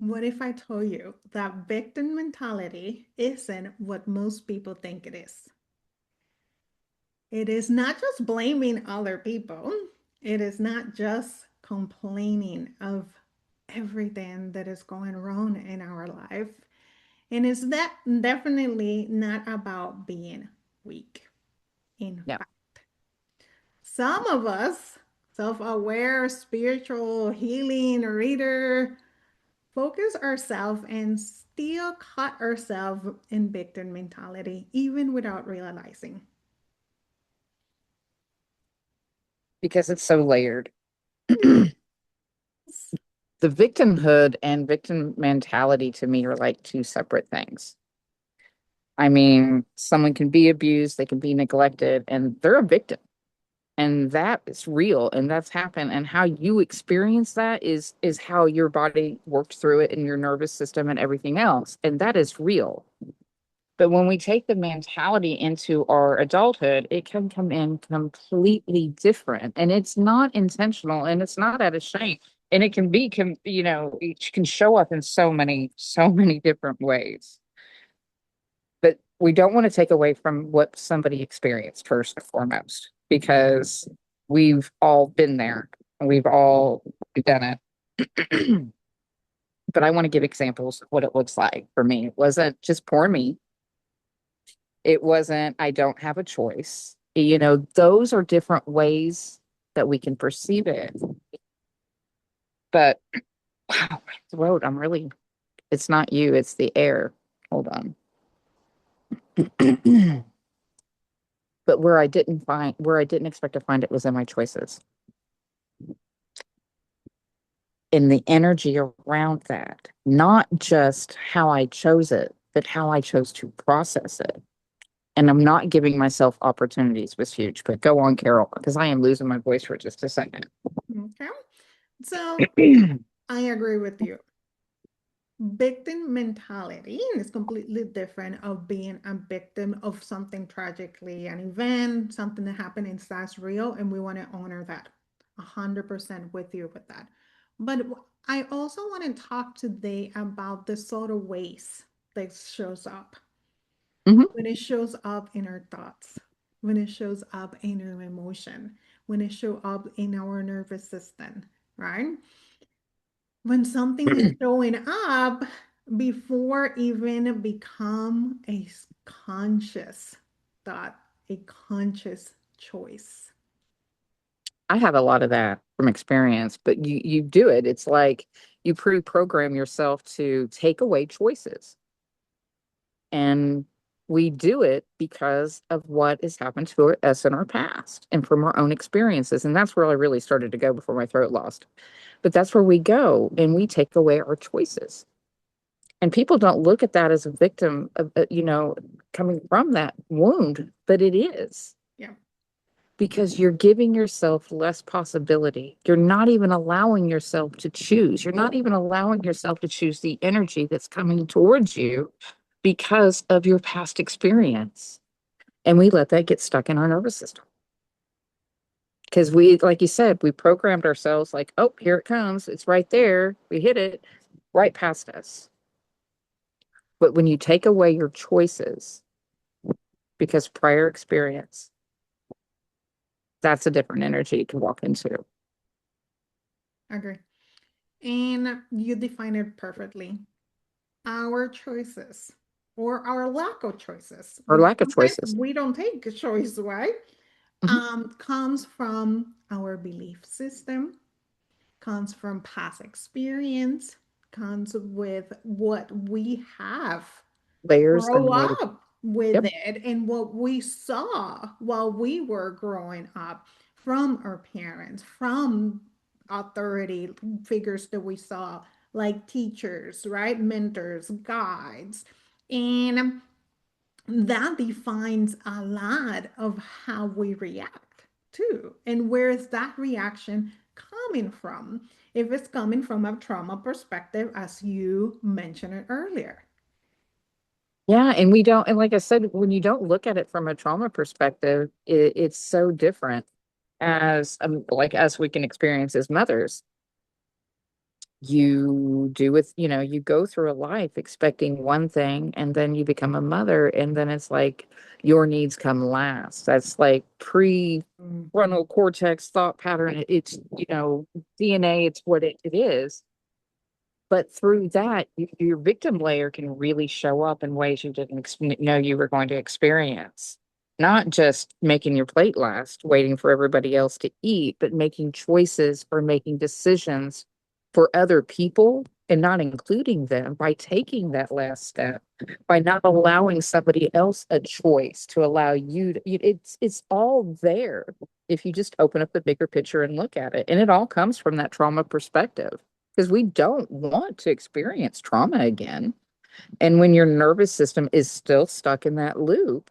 What if I told you that victim mentality isn't what most people think it is? It is not just blaming other people. It is not just complaining of everything that is going wrong in our life. And it's that definitely not about being weak. In Yeah. fact, some of us, self-aware, spiritual, healing, reader, focus ourselves and still caught ourselves in victim mentality, even without realizing. Because it's so layered. Yes. The victimhood and victim mentality to me are like two separate things. I mean, someone can be abused, they can be neglected, and they're a victim. And that is real and that's happened. And how you experience that is how your body works through it and your nervous system and everything else. And that is real. But when we take the mentality into our adulthood, it can come in completely different. And it's not intentional and it's not out of shame. And it can be, it can show up in so many different ways. But we don't want to take away from what somebody experienced first and foremost, because we've all been there and we've all done it. But I want to give examples of what it looks like for me. It wasn't just poor me. It wasn't, I don't have a choice. Those are different ways that we can perceive it. But wow, my throat, it's not you, it's the air. Hold on. But where I didn't expect to find it was in my choices, in the energy around that, not just how I chose it, but how I chose to process it. And I'm not giving myself opportunities was huge. But go on, Carol, because I am losing my voice for just a second. Okay. So I agree with you. Victim mentality is completely different of being a victim of something tragically, an event, something that happened and that's real, and we want to honor that 100% with you with that. But I also want to talk today about the sort of ways that shows up. Mhm. When it shows up in our thoughts, when it shows up in our emotion, when it shows up in our nervous system, right? When something is showing up before even become a conscious thought, a conscious choice. I have a lot of that from experience, but you do it. It's like you pre-program yourself to take away choices. And we do it because of what has happened to us in our past and from our own experiences. And that's where I really started to go before my throat lost. But that's where we go and we take away our choices. And people don't look at that as a victim of, coming from that wound, but it is, Yeah, because you're giving yourself less possibility. You're not even allowing yourself to choose. You're not even allowing yourself to choose the energy that's coming towards you because of your past experience. And we let that get stuck in our nervous system. Because we, like you said, we programmed ourselves like, oh, here it comes. It's right there. We hit it right past us. But when you take away your choices because prior experience, that's a different energy you can walk into. I agree. And you define it perfectly. Our choices or our lack of choices, Or because lack of sometimes choices. we don't take a choice, right? Mhm. Comes from our belief system, comes from past experience, comes with what we have Layers grow and layers. up with Yep. it and what we saw while we were growing up from our parents, from authority figures that we saw, like teachers, right? Mentors, guides. And that defines a lot of how we react too. And where is that reaction coming from? If it's coming from a trauma perspective, as you mentioned it earlier. Yeah, and we don't, and like I said, when you don't look at it from a trauma perspective, it's so different as like as we can experience as mothers. You do with, you go through a life expecting one thing, and then you become a mother, and then it's like your needs come last. That's like Mhm. prefrontal cortex thought pattern. It's, DNA, it's what it is. But through that, your victim layer can really show up in ways you didn't know you were going to experience. Not just making your plate last, waiting for everybody else to eat, but making choices or making decisions for other people and not including them by taking that last step, by not allowing somebody else a choice to allow it's all there if you just open up the bigger picture and look at it. And it all comes from that trauma perspective because we don't want to experience trauma again. And when your nervous system is still stuck in that loop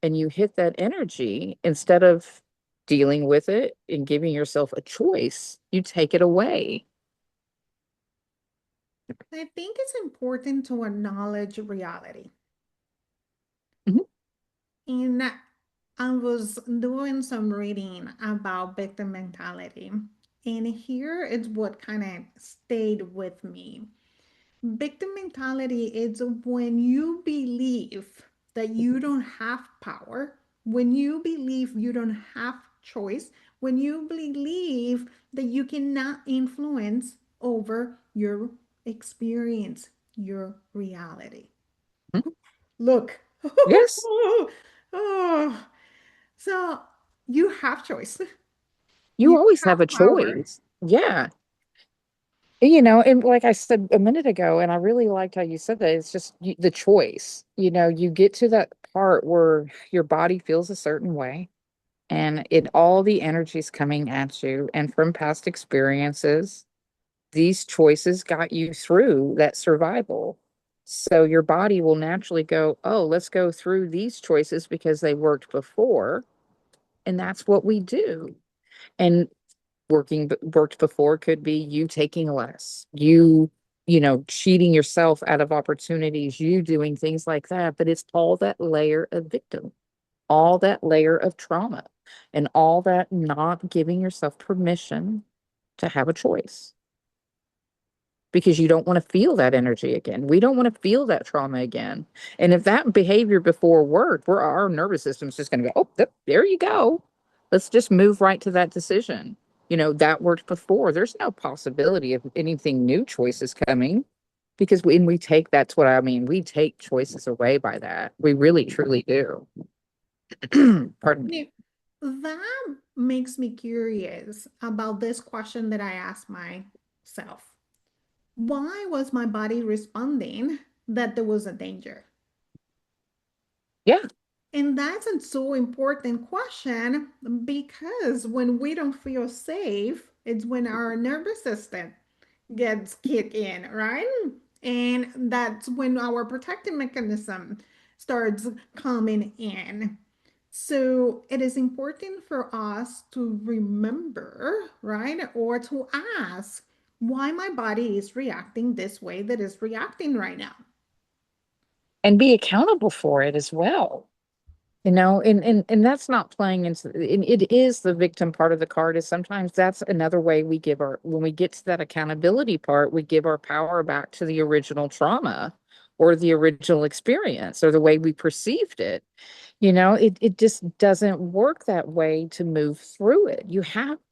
and you hit that energy, instead of dealing with it and giving yourself a choice, you take it away. I think it's important to acknowledge reality. Mhm. And I was doing some reading about victim mentality, and here is what kind of stayed with me. Victim mentality is when you believe that you don't have power, when you believe you don't have choice, when you believe that you cannot influence over your experience, your reality. Mhm. Look. Yes, Oh, so you have choice. you You always have have a power. choice. Yeah. And like I said a minute ago, and I really liked how you said that, it's just the choice. You get to that part where your body feels a certain way and all the energy's coming at you. And from past experiences, these choices got you through that survival. So your body will naturally go, oh, let's go through these choices because they worked before. And that's what we do. And worked before could be you taking less, cheating yourself out of opportunities, you doing things like that. But it's all that layer of victim, all that layer of trauma, and all that not giving yourself permission to have a choice because you don't want to feel that energy again. We don't want to feel that trauma again. And if that behavior before worked, our nervous system's just going to go, oh, there you go. Let's just move right to that decision. That worked before. There's no possibility of anything new choices coming because when we take, that's what I mean. We take choices away by that. We really, truly do. Pardon Now, me. that makes me curious about this question that I asked myself. Why was my body responding that there was a danger? Yeah. And that's a so important question because when we don't feel safe, it's when our nervous system gets kicked in, right? And that's when our protective mechanism starts coming in. So it is important for us to remember, right? Or to ask why my body is reacting this way that is reacting right now. And be accountable for it as well. And that's not playing into and it is the victim part of the card. Is sometimes that's another way we give our when we get to that accountability part, we give our power back to the original trauma or the original experience or the way we perceived it. It just doesn't work that way to move through it.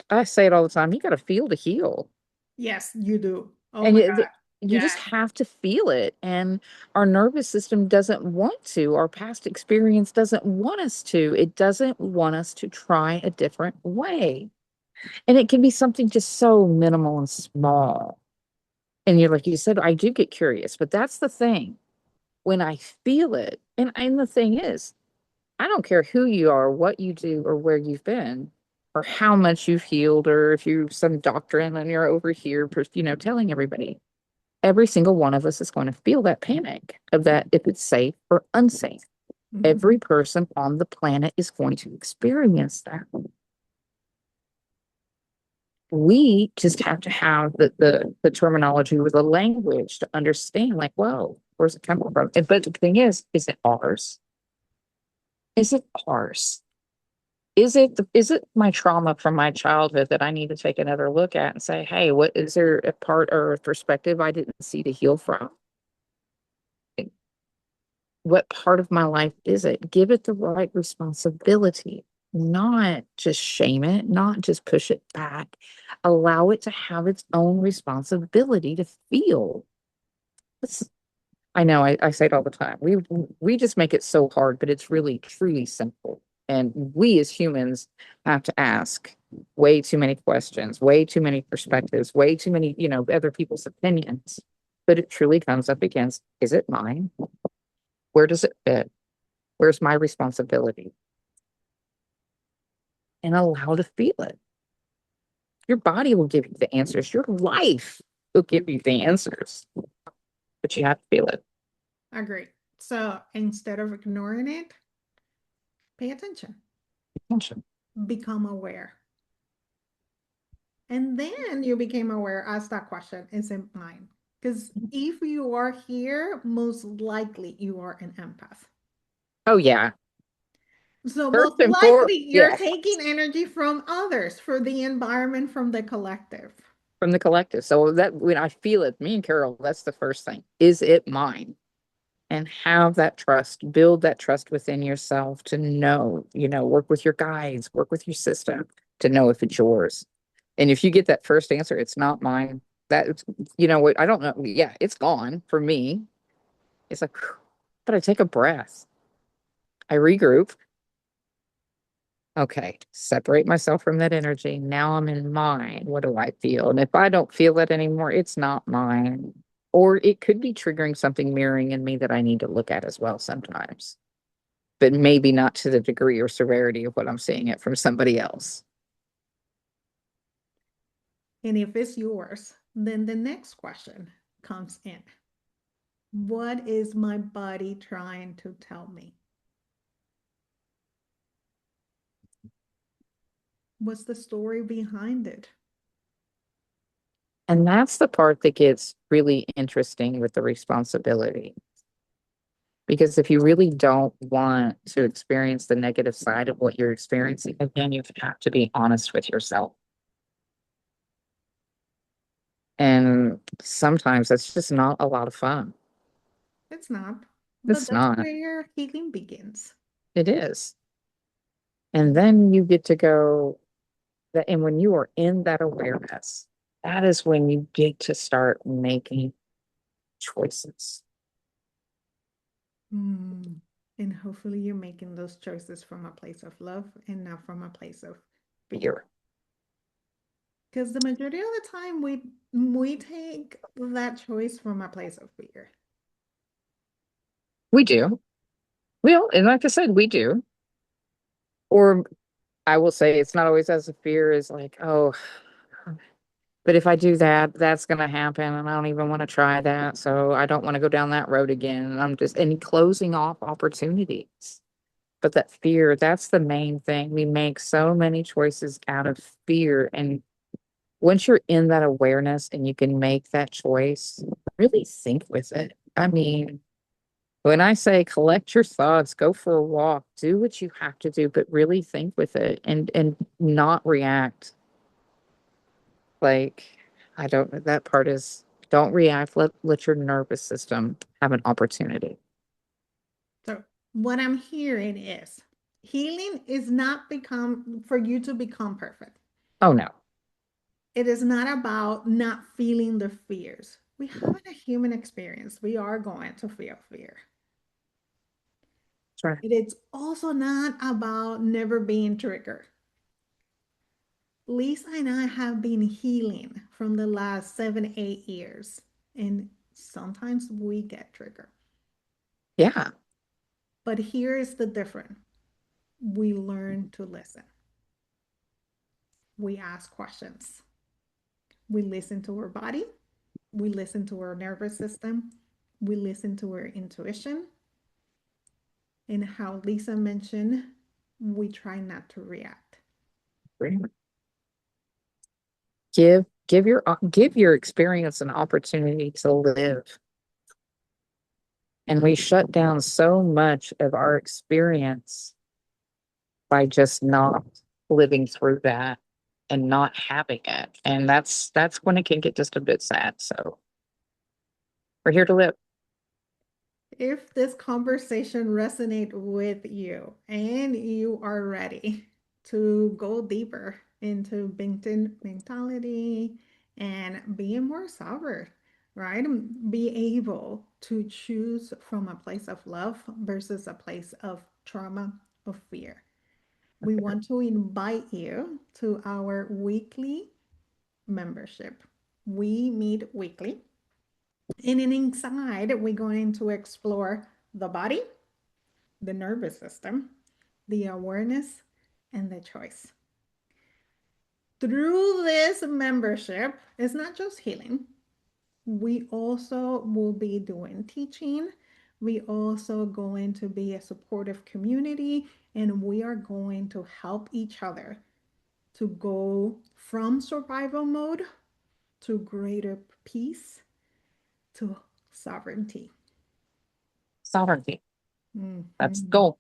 I say it all the time, you got to feel to heal. Yes, you do. Oh And my God. you just Yes. have to feel it. And our nervous system doesn't want to. Our past experience doesn't want us to. It doesn't want us to try a different way. And it can be something just so minimal and small. And you're like you said, I do get curious, but that's the thing. When I feel it, and the thing is, I don't care who you are, what you do, or where you've been, or how much you've healed, or if you're some doctrine and you're over here, telling everybody every single one of us is going to feel that panic of that if it's safe or unsafe. Mhm. Every person on the planet is going to experience that. We just have to have the terminology or the language to understand, like, whoa, where's it coming from? But the thing is it ours? Is it ours? Is it my trauma from my childhood that I need to take another look at and say, hey, what is there a part or a perspective I didn't see to heal from? What part of my life is it? Give it the right responsibility, not just shame it, not just push it back. Allow it to have its own responsibility to feel. It's, I know I say it all the time. We just make it so hard, but it's really truly simple. And we as humans have to ask way too many questions, way too many perspectives, way too many, other people's opinions. But it truly comes up against, is it mine? Where does it fit? Where's my responsibility? And allow to feel it. Your body will give you the answers. Your life will give you the answers, but you have to feel it. Agree. So instead of ignoring it, pay attention, Attention. become aware. And then you became aware, ask that question, is it mine? Because if you are here, most likely you are an empath. Oh yeah. So First most and foremost, likely you're yeah, taking energy from others, for the environment, from the collective. from the collective. So that when I feel it, me and Carol, that's the first thing. Is it mine? And have that trust, build that trust within yourself to know, work with your guides, work with your system to know if it's yours. And if you get that first answer, it's not mine. That, what, I don't know. Yeah, it's gone for me. It's like, but I take a breath, I regroup. Okay, separate myself from that energy. Now I'm in mine. What do I feel? And if I don't feel it anymore, it's not mine. Or it could be triggering something mirroring in me that I need to look at as well sometimes, but maybe not to the degree or severity of what I'm seeing it from somebody else. And if it's yours, then the next question comes in. What is my body trying to tell me? What's the story behind it? And that's the part that gets really interesting with the responsibility. Because if you really don't want to experience the negative side of what you're experiencing, again, you have to be honest with yourself. And sometimes that's just not a lot of fun. It's not, but It's that's not. where healing begins. It is. And then you get to go that, and when you are in that awareness, that is when you get to start making choices. Mm. And hopefully you're making those choices from a place of love and not from a place of fear. Fear. Because the majority of the time we take that choice from a place of fear. We do. Well, and like I said, we do. Or I will say it's not always as a fear as like, oh, but if I do that, that's going to happen. And I don't even want to try that. So I don't want to go down that road again. And I'm just, and closing off opportunities. But that fear, that's the main thing. We make so many choices out of fear. And once you're in that awareness and you can make that choice, really think with it. I mean, when I say collect your thoughts, go for a walk, do what you have to do, but really think with it and not react. Like, I don't, that part is don't react. Let your nervous system have an opportunity. So what I'm hearing is healing is not become for you to become perfect. Oh no. It is not about not feeling the fears. We have a human experience. We are going to feel fear. Sure. It is also not about never being triggered. Lisa and I have been healing from the last 7, 8 years, and sometimes we get triggered. Yeah. But here is the difference: we learn to listen, we ask questions, we listen to our body, we listen to our nervous system, we listen to our intuition, and how Lisa mentioned, we try not to react. Give your experience an opportunity to live. And we shut down so much of our experience by just not living through that and not having it. And that's when it can get just a bit sad. So we're here to live. If this conversation resonate with you and you are ready to go deeper into Bington mentality and being more sober, right? Be able to choose from a place of love versus a place of trauma or fear. We want to invite you to our weekly membership. We meet weekly. And then inside, we're going to explore the body, the nervous system, the awareness, and the choice. Through this membership, it's not just healing. We also will be doing teaching. We also going to be a supportive community, and we are going to help each other to go from survival mode to greater peace to sovereignty. Sovereignty. That's the Mhm. goal.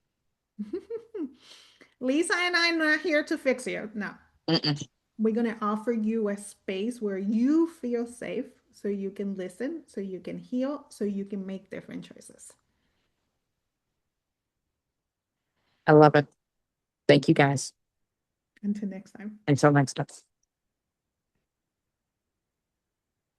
Lisa and I are not here to fix you. No, Mm-mm. we're going to offer you a space where you feel safe so you can listen, so you can heal, so you can make different choices. I love it. Thank you guys. Until next time. Until next time.